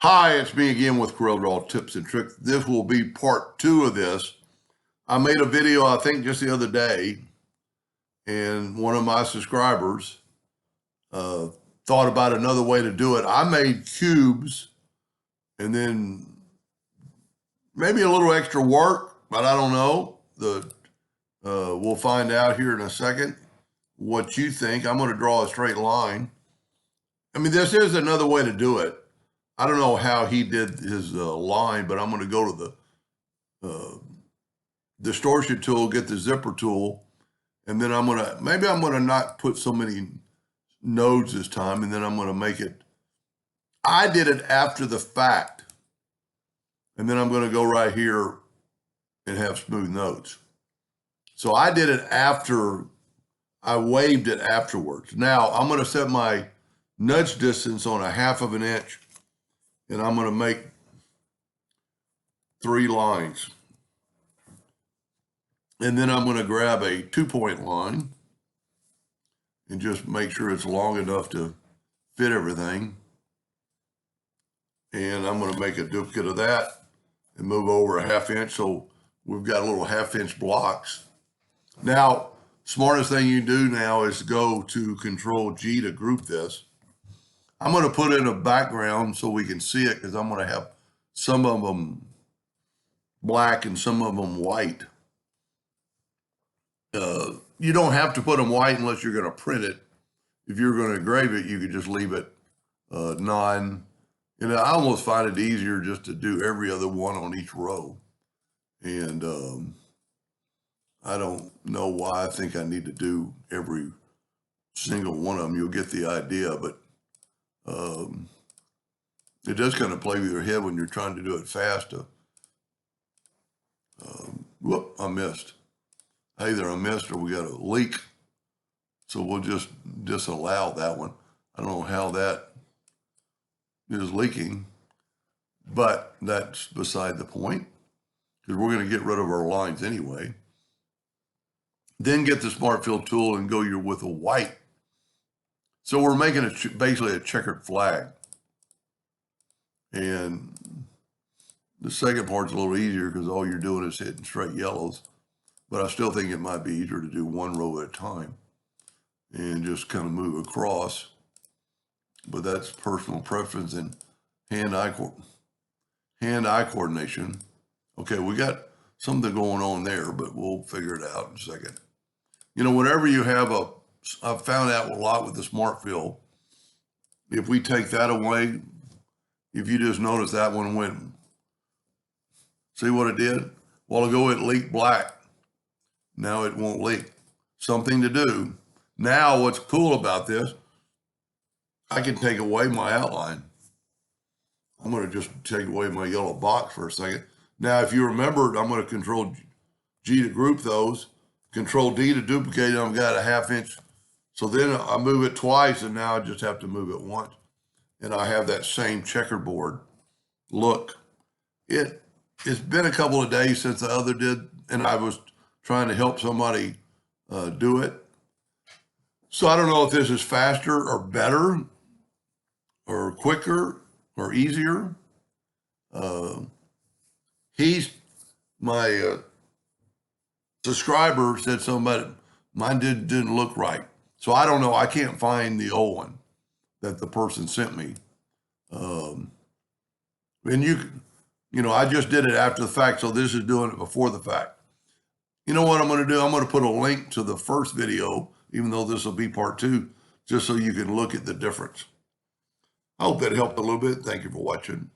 Hi, it's me again with Corel Draw Tips and Tricks. This will be part 2 of this. I made a video, I think, just the other day, and one of my subscribers thought about another way to do it. I made cubes and then maybe a little extra work, but I don't know. We'll find out here in a second what you think. I'm going to draw a straight line. I mean, this is another way to do it. I don't know how he did his line, but I'm going to go to the distortion tool, get the zipper tool, and then maybe I'm going to not put so many nodes this time, and then I'm going to make it. I did it after the fact, and then I'm going to go right here and have smooth nodes. So I did it after, I waved it afterwards. Now I'm going to set my nudge distance on 1/2 inch. And I'm going to make 3 lines. And then I'm going to grab a 2-point line and just make sure it's long enough to fit everything. And I'm going to make a duplicate of that and move over 1/2 inch. So we've got little 1/2 inch blocks. Now, smartest thing you do now is go to Control G to group this. I'm going to put in a background so we can see it because I'm going to have some of them black and some of them white. You don't have to put them white unless you're going to print it. If you're going to engrave it, you could just leave it non. And I almost find it easier just to do every other one on each row. And I don't know why I think I need to do every single one of them. You'll get the idea, but it does kind of play with your head when you're trying to do it fast. Whoop, I missed. Either I missed or we got a leak. So we'll just disallow that one. I don't know how that is leaking, but that's beside the point because we're going to get rid of our lines anyway. Then get the Smart Fill tool and go with a white. So we're making basically a checkered flag. And the second part's a little easier because all you're doing is hitting straight yellows. But I still think it might be easier to do one row at a time and just kind of move across. But that's personal preference and hand-eye coordination. Okay, we got something going on there, but we'll figure it out in a second. You know, whenever you have I've found out a lot with the Smart Fill. If we take that away, if you just notice that one went, see what it did? A while ago it leaked black. Now it won't leak. Something to do. Now what's cool about this, I can take away my outline. I'm going to just take away my yellow box for a second. Now, if you remember, I'm going to Control G to group those, Control D to duplicate it. I've got a 1/2 inch. So then I move it twice, and now I just have to move it once. And I have that same checkerboard look. It's been a couple of days since the other did, and I was trying to help somebody do it. So I don't know if this is faster or better or quicker or easier. My subscriber said something mine didn't look right. So I don't know. I can't find the old one that the person sent me. And I just did it after the fact. So this is doing it before the fact. You know what I'm going to do? I'm going to put a link to the first video, even though this will be part 2, just so you can look at the difference. I hope that helped a little bit. Thank you for watching.